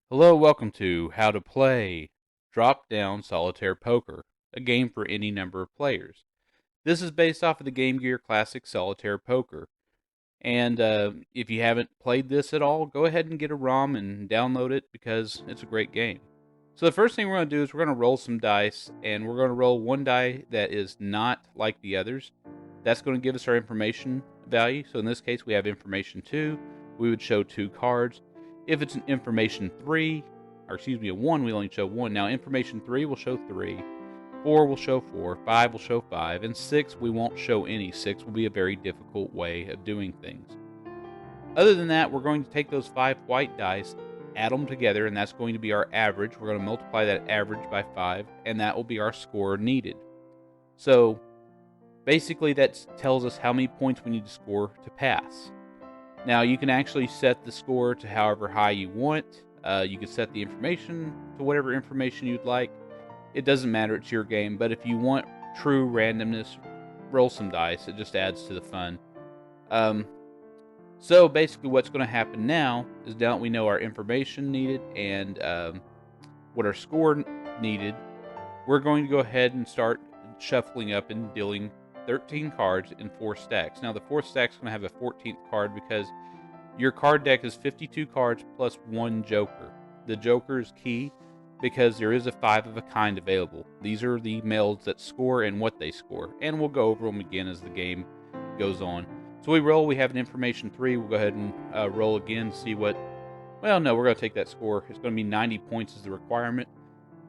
Hello, welcome to How to Play Drop-Down Solitaire Poker, a game for any number of players. This is based off of the Game Gear Classic Solitaire Poker. And if you haven't played this at all, go ahead and get a ROM and download it because it's a great game. So the first thing we're going to do is we're going to roll some dice, and we're going to roll one die that is not like the others. That's going to give us our information value. So in this case, we have information 2. We would show 2 cards. If it's an information 3, or excuse me, a 1, we only show 1. Now information 3 will show 3. 4 will show 4, 5 will show 5, and 6 we won't show any. 6 will be a very difficult way of doing things. Other than that, we're going to take those 5 white dice, add them together, and that's going to be our average. We're going to multiply that average by 5, and that will be our score needed. So basically that tells us how many points we need to score to pass. Now you can actually set the score to however high you want. You can set the information to whatever information you'd like. It doesn't matter, it's your game, but if you want true randomness, roll some dice. It just adds to the fun. So basically what's going to happen now is now that we know our information needed and what our score needed, we're going to go ahead and start shuffling up and dealing 13 cards in 4 stacks. Now the 4th stack is going to have a 14th card because your card deck is 52 cards plus 1 joker. The joker is key because there is a 5 of a kind available. These are the melds that score and what they score, and we'll go over them again as the game goes on. So we roll, we have an information 3, we'll go ahead and roll again, see what, well no, we're going to take that score. It's going to be 90 points is the requirement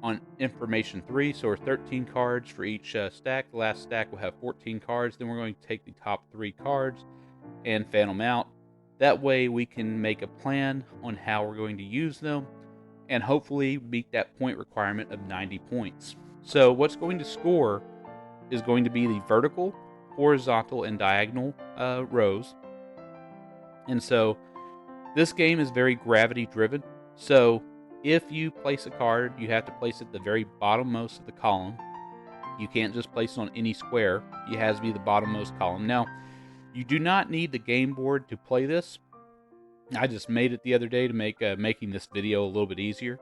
on information 3, so we're 13 cards for each stack. The last stack will have 14 cards, then we're going to take the top 3 cards and fan them out. That way we can make a plan on how we're going to use them and hopefully meet that point requirement of 90 points. So what's going to score is going to be the vertical, horizontal, and diagonal rows. And so this game is very gravity driven. So if you place a card, you have to place it at the very bottommost of the column. You can't just place it on any square. It has to be the bottommost column. Now, you do not need the game board to play this. I just made it the other day to make making this video a little bit easier.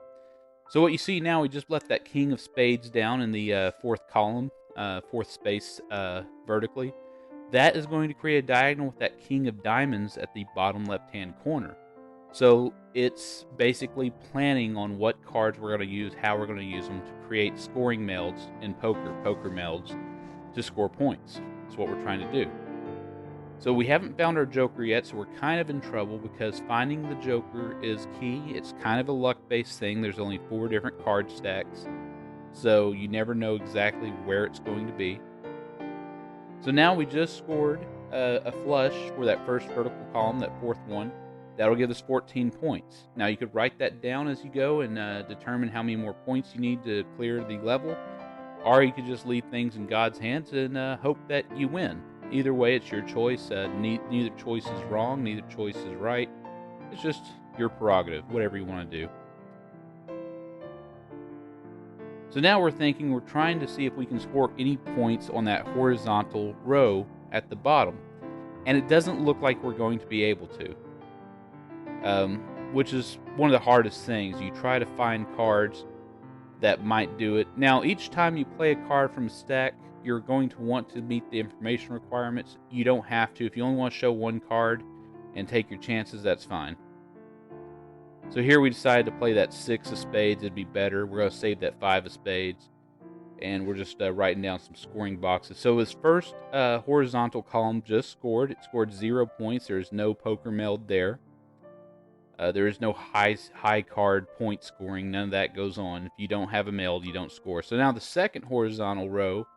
So what you see now, we just left that king of spades down in the 4th column, 4th space vertically. That is going to create a diagonal with that king of diamonds at the bottom left-hand corner. So it's basically planning on what cards we're going to use, how we're going to use them to create scoring melds in poker melds to score points. That's what we're trying to do. So we haven't found our joker yet, so we're kind of in trouble because finding the joker is key. It's kind of a luck-based thing. There's only 4 different card stacks, so you never know exactly where it's going to be. So now we just scored a flush for that first vertical column, that 4th one. That'll give us 14 points. Now you could write that down as you go and determine how many more points you need to clear the level, or you could just leave things in God's hands and hope that you win. Either way, it's your choice. Neither choice is wrong, neither choice is right. It's just your prerogative, whatever you want to do. So now we're trying to see if we can score any points on that horizontal row at the bottom. And it doesn't look like we're going to be able to. Which is one of the hardest things. You try to find cards that might do it. Now, each time you play a card from a stack, you're going to want to meet the information requirements. You don't have to. If you only want to show 1 card and take your chances, that's fine. So here we decided to play that 6 of spades. It'd be better. We're going to save that 5 of spades. And we're just writing down some scoring boxes. So his first horizontal column just scored. It scored 0 points. There's no poker meld there. There is no high card point scoring. None of that goes on. If you don't have a meld, you don't score. So now the second horizontal row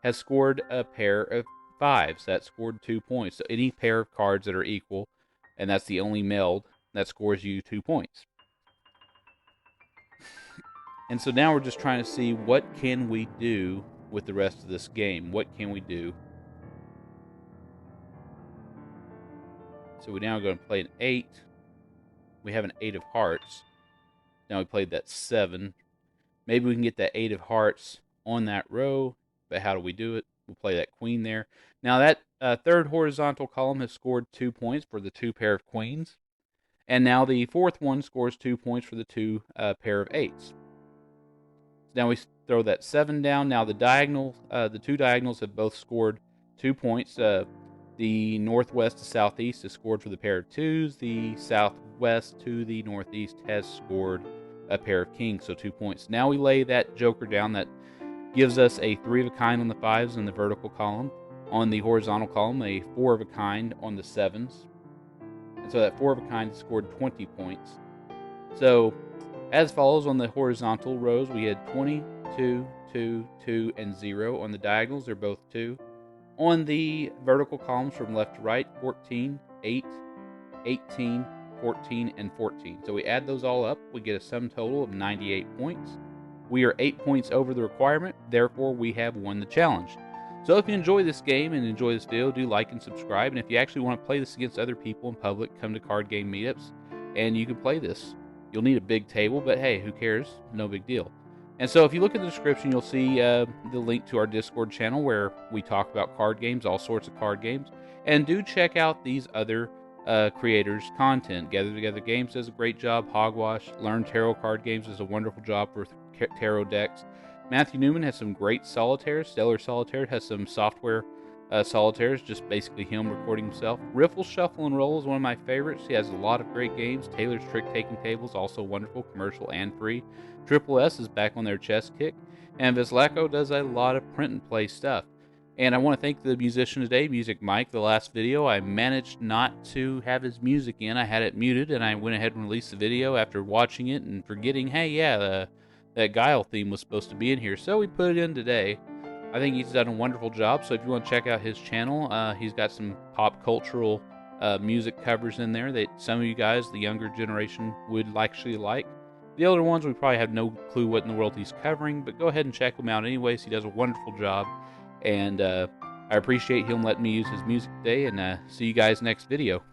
has scored a pair of 5s. That scored 2 points. So any pair of cards that are equal, and that's the only meld, that scores you 2 points. And so now we're just trying to see what can we do with the rest of this game. What can we do? So we're now going to play an 8. We have an 8 of hearts. Now we played that 7. Maybe we can get that 8 of hearts on that row. But how do we do it? We'll play that queen there. Now that third horizontal column has scored 2 points for the 2 pair of queens. And now the fourth one scores 2 points for the two pair of 8s. Now we throw that 7 down. Now the two diagonals have both scored 2 points. The northwest to southeast has scored for the pair of 2s. The southwest to the northeast has scored a pair of kings, so 2 points. Now we lay that joker down. That gives us a 3 of a kind on the 5s in the vertical column. On the horizontal column, a 4 of a kind on the 7s. And so that 4 of a kind scored 20 points. So as follows: on the horizontal rows, we had 20, 2, 2, 2, and 0. On the diagonals, they're both 2. On the vertical columns from left to right, 14, 8, 18, 14, and 14. So we add those all up, we get a sum total of 98 points. We are 8 points over the requirement, therefore we have won the challenge. So if you enjoy this game and enjoy this video, do like and subscribe. And if you actually want to play this against other people in public, come to card game meetups and you can play this. You'll need a big table, but hey, who cares? No big deal. And so if you look at the description, you'll see the link to our Discord channel where we talk about card games, all sorts of card games. And do check out these other creators' content. Gather Together Games does a great job. Hogwash, Learn Tarot Card Games does a wonderful job for tarot decks. Matthew Newman has some great solitaires. Stellar Solitaire has some software solitaires, just basically him recording himself. Riffle Shuffle and Roll is one of my favorites. He has a lot of great games. Taylor's Trick Taking Tables, also wonderful, commercial and free. Triple S is back on their chess kick. And Vislaco does a lot of print and play stuff. And I want to thank the musician today, Music Mike. The last video, I managed not to have his music in. I had it muted, and I went ahead and released the video after watching it and forgetting, hey, yeah, that Guile theme was supposed to be in here. So we put it in today. I think he's done a wonderful job. So if you want to check out his channel, he's got some pop cultural music covers in there that some of you guys, the younger generation, would actually like. The older ones, we probably have no clue what in the world he's covering, but go ahead and check him out anyways. He does a wonderful job. And I appreciate him letting me use his music today, and see you guys next video.